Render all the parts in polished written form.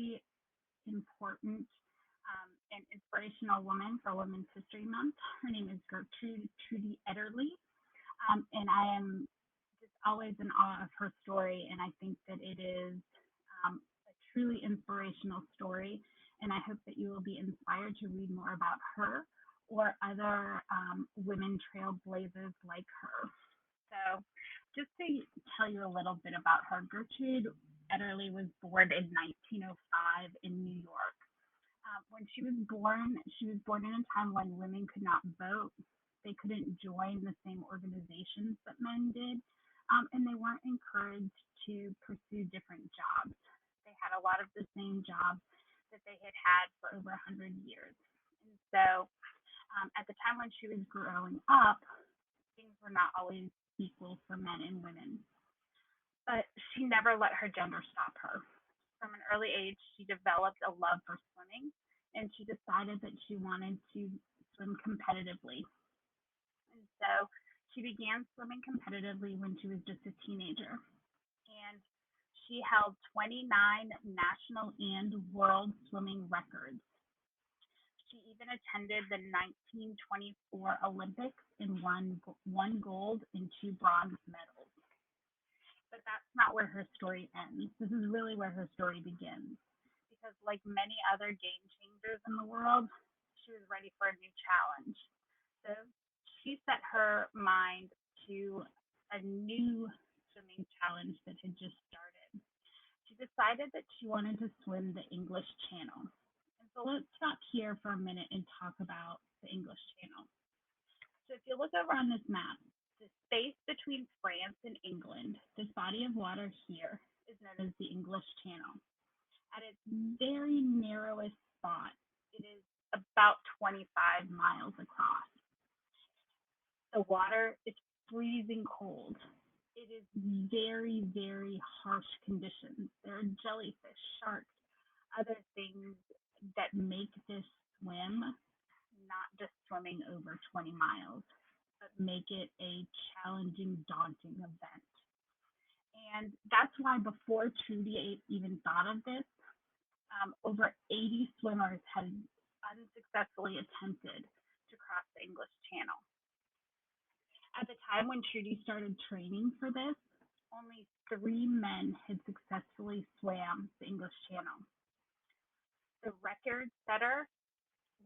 really important and inspirational woman for Women's History Month. Her name is Gertrude Ederle, and I am just always in awe of her story, and I think that it is a truly inspirational story, and I hope that you will be inspired to read more about her or other women trailblazers like her. So, just to tell you a little bit about her, Gertrude Ederle was born in 1905 in New York. When she was born in a time when women could not vote. They couldn't join the same organizations that men did, and they weren't encouraged to pursue different jobs. They had a lot of the same jobs that they had had for over 100 years. And so, at the time when she was growing up, things were not always equal for men and women. But she never let her gender stop her. From an early age, she developed a love for swimming, and she decided that she wanted to swim competitively. And so she began swimming competitively when she was just a teenager. And she held 29 national and world swimming records. She even attended the 1924 Olympics and won one gold and two bronze medals. But that's not where her story ends. This is really where her story begins. Because, like many other game changers in the world, she was ready for a new challenge. So she set her mind to a new swimming challenge that had just started. She decided that she wanted to swim the English Channel. And so let's stop here for a minute and talk about the English Channel. So if you look over on this map, the space between France and England, this body of water here, is known as the English Channel. At its very narrowest spot, it is about 25 miles across. The water is freezing cold. It is very, very harsh conditions. There are jellyfish, sharks, other things that make this swim not just swimming over 20 miles, but make it a challenging, daunting event. And that's why before Trudy even thought of this, over 80 swimmers had unsuccessfully attempted to cross the English Channel. At the time when Trudy started training for this, only 3 men had successfully swam the English Channel. The record setter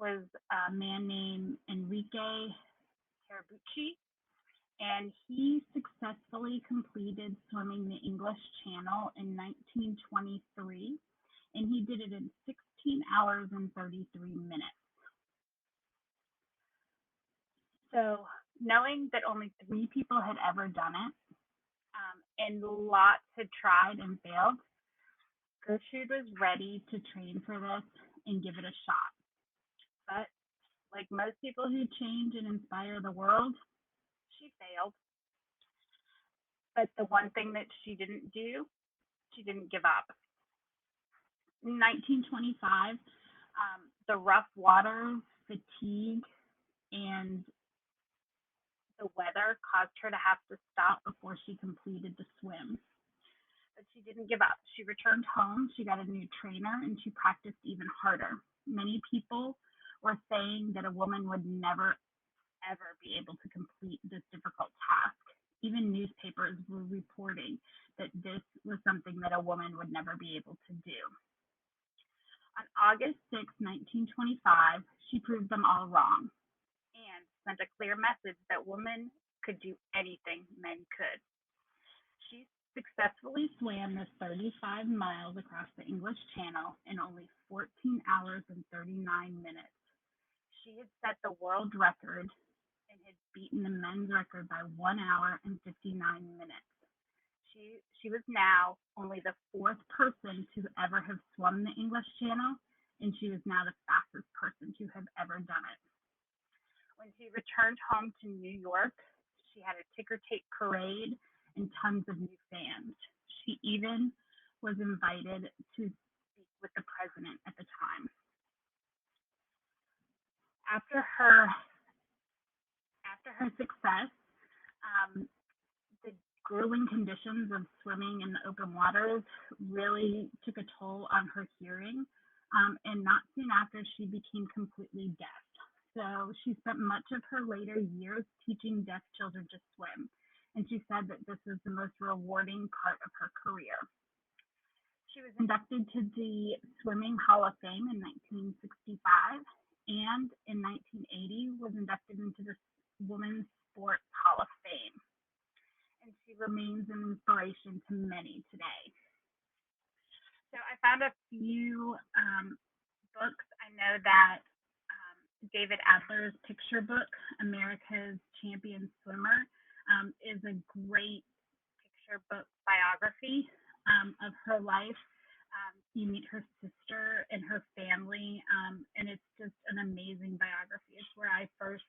was a man named Enrique Carabucci, and he successfully completed swimming the English Channel in 1923, and he did it in 16 hours and 33 minutes. So, knowing that only 3 people had ever done it, and lots had tried and failed, Gertrude was ready to train for this and give it a shot. But like most people who change and inspire the world, she failed. But the one thing that she didn't do, she didn't give up. In 1925, the rough water, fatigue, and the weather caused her to have to stop before she completed the swim. But she didn't give up. She returned home, she got a new trainer, and she practiced even harder. Many people were saying that a woman would never, ever be able to complete this difficult task. Even newspapers were reporting that this was something that a woman would never be able to do. On August 6, 1925, she proved them all wrong and sent a clear message that women could do anything men could. She successfully swam the 35 miles across the English Channel in only 14 hours and 39 minutes. She had set the world record and had beaten the men's record by 1 hour and 59 minutes. She was now only the 4th person to ever have swum the English Channel, and she was now the fastest person to have ever done it. When she returned home to New York, she had a ticker tape parade and tons of new fans. She even was invited to speak with the president at the time. After her success, the grueling conditions generations of swimming in the open waters really took a toll on her hearing. And not soon after, she became completely deaf. So she spent much of her later years teaching deaf children to swim. And she said that this was the most rewarding part of her career. She was inducted to the Swimming Hall of Fame in 1965 and in 1980 was inducted into the Women's Sports Hall of Fame. And she remains an inspiration to many today. So I found a few books. I know that David Adler's picture book, America's Champion Swimmer, is a great picture book biography of her life. You meet her sister and her family, and it's just an amazing biography. It's where I first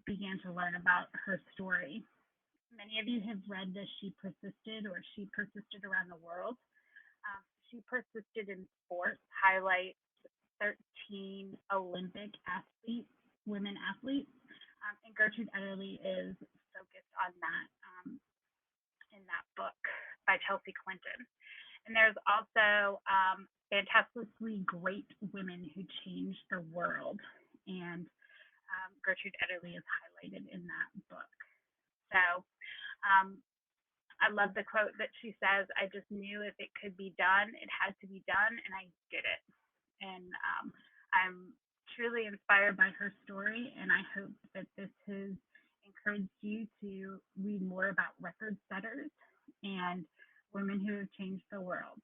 began to learn about her story. Many of you have read the She Persisted or She Persisted Around the World. She Persisted in Sports highlights 13 Olympic athletes, women athletes, and Gertrude Ederle is focused on that in that book by Chelsea Clinton. And there's also fantastically great women who changed the world, and Gertrude Ederle is highlighted in that book. So I love the quote that she says, "I just knew if it could be done, it had to be done, and I did it." And I'm truly inspired by her story, and I hope that this has encouraged you to read more about record setters and women who have changed the world.